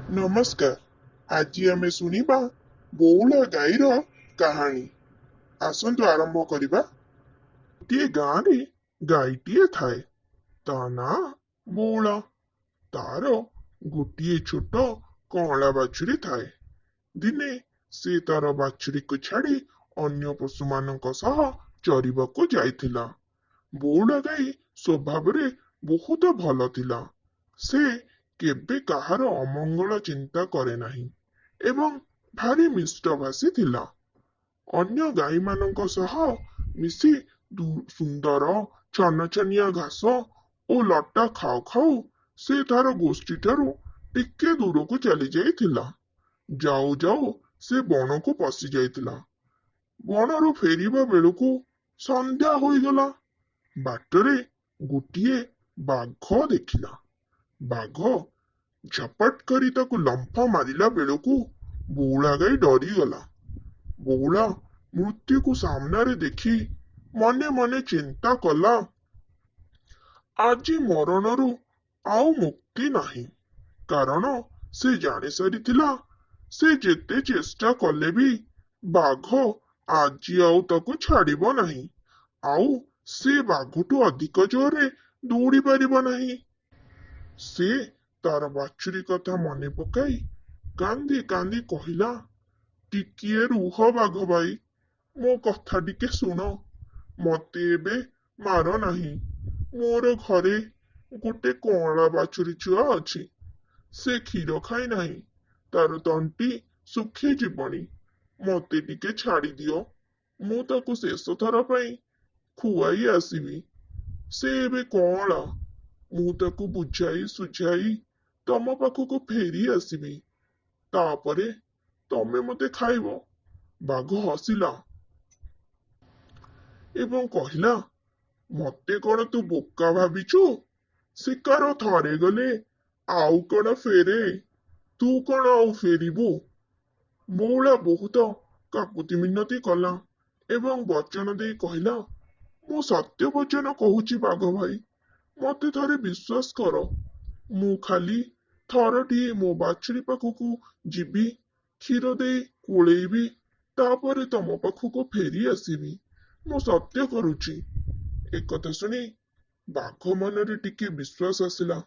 नमस्कार। आज आमे सुनिबा बौला गाईर काहानी। आसंतु आरंभ करिबा। गोटे गाँरे गाईटीए थाए। ता ना बौला। तार गोटे छोट कअला बाछुरी थाए। दिने से तार बाछुरी को छाड़ी अन्य पशुमानंक सह चरिबाकू जाइथिला। बौला गाई स्वभावरे बहुत भल थिला। से केबे काहार अमंगल चिंता करे नाही ଏବଂ ଭାରି ମିଷ୍ଟଭାଷୀ ଥିଲା। ଅନ୍ୟ ଗାଈମାନଙ୍କ ସହ ମିଶି ସୁନ୍ଦର ଛନଛନିଆ ଘାସ ଓ ଲଟା ଖାଉ ଖାଉ ସେ ତାର ଗୋଷ୍ଠୀଠାରୁ ଟିକେ ଦୂରକୁ ଚାଲି ଯାଇଥିଲା। ଯାଉ ଯାଉ ସେ ବଣକୁ ପଶି ଯାଇଥିଲା। ବଣରୁ ଫେରିବା ବେଳକୁ ସନ୍ଧ୍ୟା ହୋଇଗଲା। ବାଟରେ ଗୋଟିଏ ବାଘ ଦେଖିଲା। ବାଘ ଝପଟ କରି ତାକୁ ଲମ୍ଫ ମାରିଲା ବେଳକୁ ବଉଳା ଗାଈ ଡରିଗଲା। ବଉଳା ମୃତ୍ୟୁକୁ ସାମ୍ନାରେ ଦେଖି ମନେ ମନେ ଚିନ୍ତା କଲା, ଆଜି ମରଣରୁ ଆଉ ମୁକ୍ତି ନାହିଁ। କାରଣ ସେ ଜାଣିସାରିଥିଲା ସେ ଯେତେ ଚେଷ୍ଟା କଲେ ବି ବାଘ ଆଜି ଆଉ ତାକୁ ଛାଡ଼ିବ ନାହିଁ। ଆଉ ସେ ବାଘଠୁ ଅଧିକ ଜୋରରେ ଦୌଡ଼ି ପାରିବ ନାହିଁ। ସେ ତାର ବାଛୁରୀ କଥା ମନେ ପକାଇ କାନ୍ଦି କାନ୍ଦି କହିଲା, ଟିକିଏ ରୁହ ବାଘ ଭାଇ, ମୋ କଥା ଟିକେ ଶୁଣ। ମତେ ଏବେ ମାର ନାହିଁ। ମୋର ଘରେ ଗୋଟେ କଅଁଳା ବାଛୁରୀ ଛୁଆ ଅଛି। ସେ କ୍ଷୀର ଖାଇ ନାହିଁ। ତାର ତଣ୍ଟି ଶୁଖି ଯିବଣି। ମତେ ଟିକେ ଛାଡ଼ି ଦିଅ। ମୁଁ ତାକୁ ଶେଷ ଥର ପାଇଁ ଖୁଆଇ ଆସିବି। ସେ ଏବେ କଅଁଳା। ମୁଁ ତାକୁ ବୁଝାଇ ସୁଝାଇ ତମ ପାଖକୁ ଫେରି ଆସିବି। ତାପରେ ତମେ ମତେ ଖାଇବ। ବାଘ ହସିଲା ଏବଂ କହିଲା, ମତେ କଣ ତୁ ବୋକା ଭାବିଛୁ? ଶିକାର ଥରେ ଗଲେ ଆଉ କଣ ଫେରେ? ତୁ କଣ ଆଉ ଫେରିବୁ? ବଉଳା ବହୁତ କାକୁତି ମିନତି କଲା ଏବଂ ବଚନ ଦେଇ କହିଲା, ମୁଁ ସତ୍ୟ ବଚନ କହୁଛି ବାଘ ଭାଇ, ମତେ ଥରେ ବିଶ୍ୱାସ କର। ମୁଁ ଖାଲି ଥରଟିଏ ମୋ ବାଛୁରୀ ପାଖକୁ ଯିବି, କ୍ଷୀର ଦେଇ କୋଳେଇବି, ତାପରେ ତମ ପାଖକୁ ଫେରି ଆସିବି। ମୁଁ ସତ୍ୟ କରୁଛି। ଏକଥା ଶୁଣି ବାଘ ମନରେ ଟିକେ ବିଶ୍ୱାସ ଆସିଲା।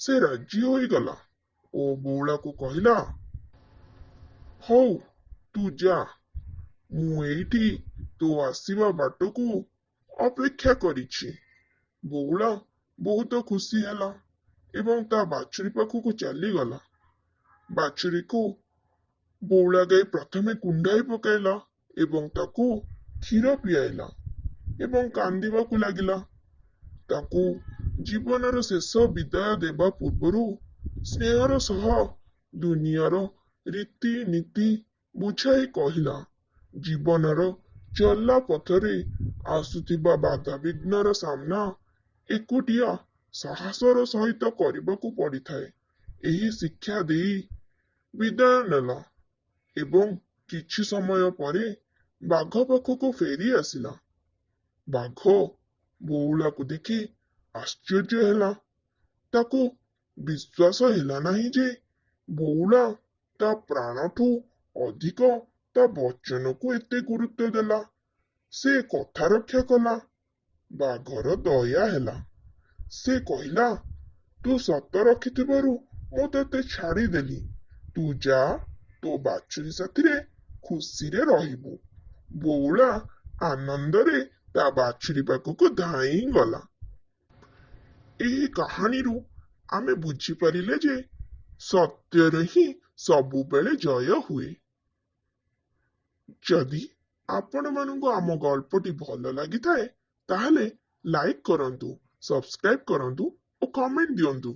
ସେ ରାଜି ହୋଇଗଲା ଓ ବଉଳାକୁ କହିଲା, ହଉ ତୁ ଯା। ମୁଁ ଏଇଠି ତୋ ଆସିବା ବାଟକୁ ଅପେକ୍ଷା କରିଛି। ବଉଳା ବହୁତ ଖୁସି ହେଲା ଏବଂ ତା ବାଛୁରୀ ପାଖକୁ ଚାଲିଗଲା। ବାଛୁରୀକୁ ବଉଳା ଗାଈ ପ୍ରଥମେ କୁଣ୍ଢାଇ ପକାଇଲା ଏବଂ ତାକୁ କ୍ଷୀର ପିଆଇଲା ଏବଂ କାନ୍ଦିବାକୁ ଲାଗିଲା। ତାକୁ ଜୀବନର ଶେଷ ବିଦାୟ ଦେବା ପୂର୍ବରୁ ସ୍ନେହର ସହ ଦୁନିଆର ରୀତିନୀତି ବୁଝାଇ କହିଲା, ଜୀବନର ଚଲା ପଥରେ ଆସୁଥିବା ବାଧାବିଘ୍ନର ସାମ୍ନା ଏକୁଟିଆ ସାହସର ସହିତ କରିବାକୁ ପଡ଼ିଥାଏ। ଏହି ଶିକ୍ଷା ଦେଇ ବିଦାୟ ନେଲା ଏବଂ କିଛି ସମୟ ପରେ ବାଘ ପାଖକୁ ଫେରି ଆସିଲା। ବାଘ ବଉଳାକୁ ଦେଖି ଆଶ୍ଚର୍ଯ୍ୟ ହେଲା। ତାକୁ ବିଶ୍ୱାସ ହେଲା ନାହିଁ ଯେ ବଉଳା ତା ପ୍ରାଣଠୁ ଅଧିକ ତା ବଚନକୁ ଏତେ ଗୁରୁତ୍ୱ ଦେଲା। ସେ କଥା ରକ୍ଷା କଲା। ବାଘର ଦୟା ହେଲା। ସେ କହିଲା, ତୁ ସତ ରଖିଥିବାରୁ ମୁଁ ତତେ ଛାଡ଼ିଦେଲି। ତୁ ଯା, ତୋ ବାଛୁରୀ ସାଥିରେ ଖୁସିରେ ରହିବୁ। ବଉଳା ଆନନ୍ଦରେ ତା ବାଛୁରୀ ପାଖକୁ ଧାଇଁ ଗଲା। ଏହି କାହାଣୀରୁ ଆମେ ବୁଝିପାରିଲେ ଯେ ସତ୍ୟରେ ହିଁ ସବୁବେଳେ ଜୟ ହୁଏ। ଯଦି ଆପଣମାନଙ୍କୁ ଆମ ଗଳ୍ପଟି ଭଲ ଲାଗିଥାଏ ତାହେଲେ ଲାଇକ୍ କରନ୍ତୁ, ସବସ୍କ୍ରାଇବ କରନ୍ତୁ ଓ କମେଣ୍ଟ ଦିଅନ୍ତୁ।